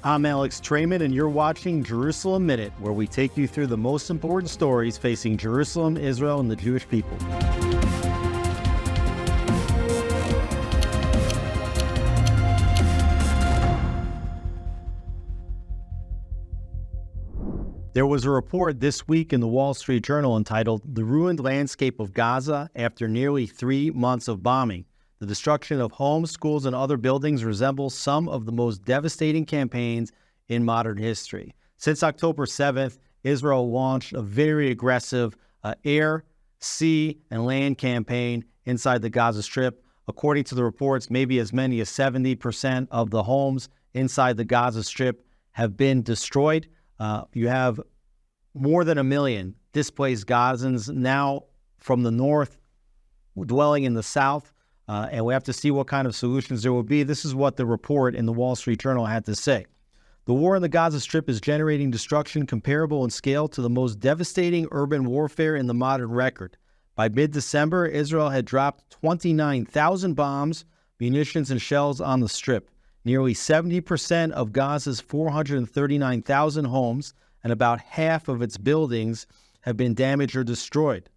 I'm Alex Traiman, and you're watching Jerusalem Minute, where we take you through the most important stories facing Jerusalem, Israel, and the Jewish people. There was a report this week in the Wall Street Journal entitled "The Ruined Landscape of Gaza After Nearly 3 Months of Bombing. The destruction of homes, schools, and other buildings resembles some of the most devastating campaigns in modern history." Since October 7th, Israel launched a very aggressive air, sea, and land campaign inside the Gaza Strip. According to the reports, maybe as many as 70% of the homes inside the Gaza Strip have been destroyed. You have more than 1 million displaced Gazans now from the north dwelling in the south, and we have to see what kind of solutions there will be. This is what the report in the Wall Street Journal had to say. The war in the Gaza Strip is generating destruction comparable in scale to the most devastating urban warfare in the modern record. By mid-December, Israel had dropped 29,000 bombs, munitions, and shells on the Strip. Nearly 70% of Gaza's 439,000 homes and about half of its buildings have been damaged or destroyed.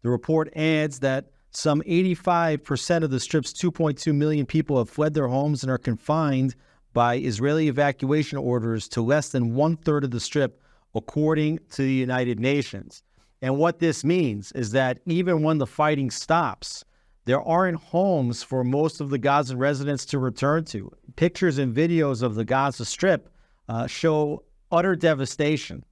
The report adds that some 85% of the Strip's 2.2 million people have fled their homes and are confined by Israeli evacuation orders to less than 1/3 of the Strip, according to the United Nations. And what this means is that even when the fighting stops, there aren't homes for most of the Gazan residents to return to. Pictures and videos of the Gaza Strip show utter devastation.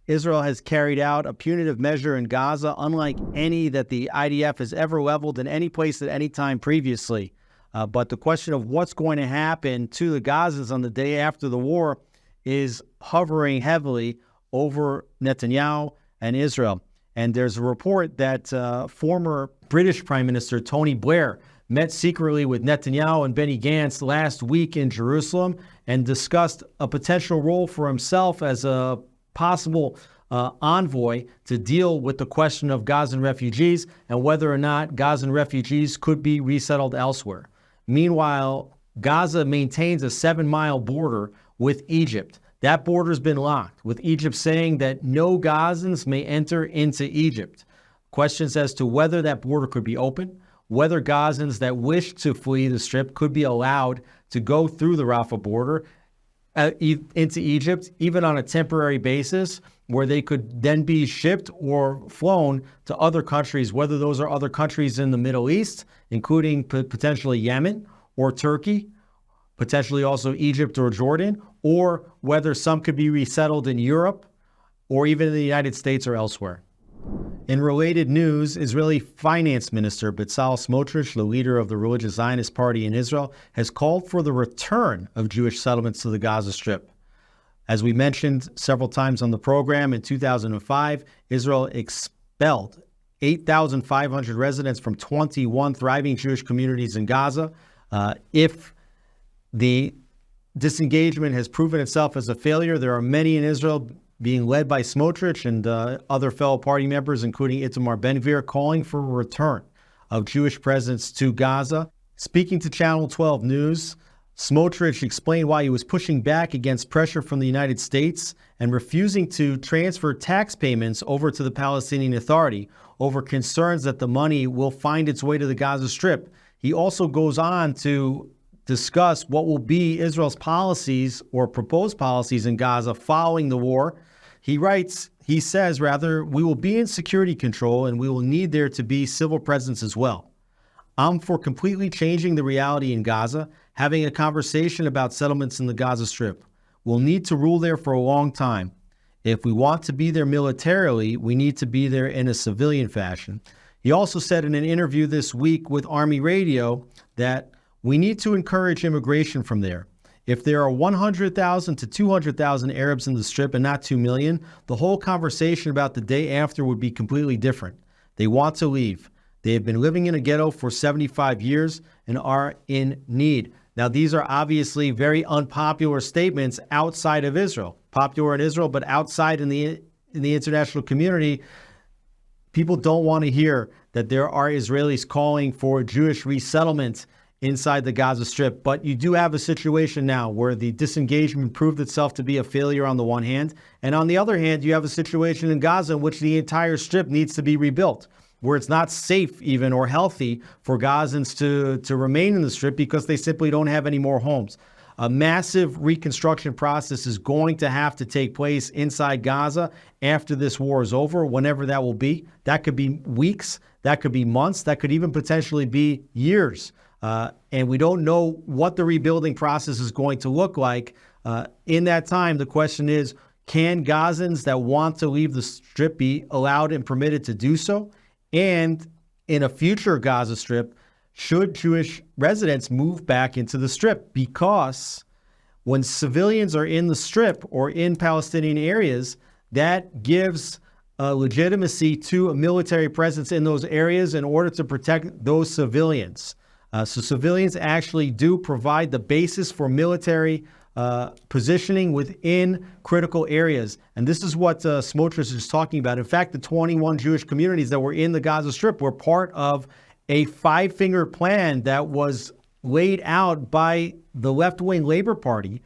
Israel has carried out a punitive measure in Gaza unlike any that the IDF has ever leveled in any place at any time previously. But the question of what's going to happen to the Gazans on the day after the war is hovering heavily over Netanyahu and Israel. And there's a report that former British Prime Minister Tony Blair met secretly with Netanyahu and Benny Gantz last week in Jerusalem and discussed a potential role for himself as a possible envoy to deal with the question of Gazan refugees and whether or not Gazan refugees could be resettled elsewhere. Meanwhile, Gaza maintains a 7-mile border with Egypt. That border's been locked, with Egypt saying that no Gazans may enter into Egypt. Questions as to whether that border could be open, whether Gazans that wish to flee the Strip could be allowed to go through the Rafah border into Egypt, even on a temporary basis, where they could then be shipped or flown to other countries, whether those are other countries in the Middle East, including potentially Yemen or Turkey, potentially also Egypt or Jordan, or whether some could be resettled in Europe or even in the United States or elsewhere. In related news, Israeli Finance Minister Betzalel Smotrich, the leader of the religious Zionist party in Israel, has called for the return of Jewish settlements to the Gaza Strip. As we mentioned several times on the program, in 2005, Israel expelled 8,500 residents from 21 thriving Jewish communities in Gaza. If the disengagement has proven itself as a failure, there are many in Israel being led by Smotrich and other fellow party members, including Itamar Ben-Gvir, calling for a return of Jewish presence to Gaza. Speaking to Channel 12 News, Smotrich explained why he was pushing back against pressure from the United States and refusing to transfer tax payments over to the Palestinian Authority over concerns that the money will find its way to the Gaza Strip. He also goes on to discuss what will be Israel's policies or proposed policies in Gaza following the war. He says, we will be in security control and we will need there to be civil presence as well. I'm for completely changing the reality in Gaza, having a conversation about settlements in the Gaza Strip. We'll need to rule there for a long time. If we want to be there militarily, we need to be there in a civilian fashion. He also said in an interview this week with Army Radio that we need to encourage immigration from there. If there are 100,000 to 200,000 Arabs in the Strip and not 2 million, the whole conversation about the day after would be completely different. They want to leave. They have been living in a ghetto for 75 years and are in need. Now, these are obviously very unpopular statements outside of Israel. Popular in Israel, but outside in the international community, people don't want to hear that there are Israelis calling for Jewish resettlement inside the Gaza Strip. But you do have a situation now where the disengagement proved itself to be a failure on the one hand. And on the other hand, you have a situation in Gaza in which the entire strip needs to be rebuilt, where it's not safe even or healthy for Gazans to remain in the strip because they simply don't have any more homes. A massive reconstruction process is going to have to take place inside Gaza after this war is over, whenever that will be. That could be weeks, that could be months, that could even potentially be years. And we don't know what the rebuilding process is going to look like. In that time, the question is, can Gazans that want to leave the strip be allowed and permitted to do so? And in a future Gaza Strip, should Jewish residents move back into the strip? Because when civilians are in the strip or in Palestinian areas, that gives legitimacy to a military presence in those areas in order to protect those civilians. So civilians actually do provide the basis for military positioning within critical areas. And this is what Smotrich is talking about. In fact, the 21 Jewish communities that were in the Gaza Strip were part of a five-finger plan that was laid out by the left-wing Labor Party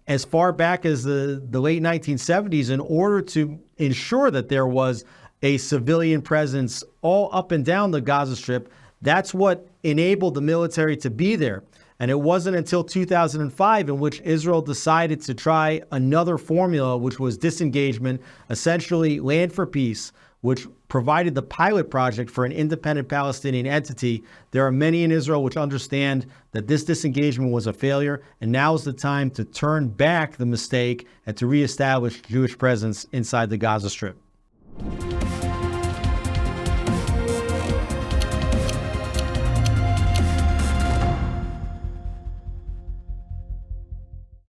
as far back as the late 1970s in order to ensure that there was a civilian presence all up and down the Gaza Strip. That's what enabled the military to be there. And it wasn't until 2005 in which Israel decided to try another formula, which was disengagement, essentially land for peace, which provided the pilot project for an independent Palestinian entity. There are many in Israel which understand that this disengagement was a failure, and now is the time to turn back the mistake and to reestablish Jewish presence inside the Gaza Strip.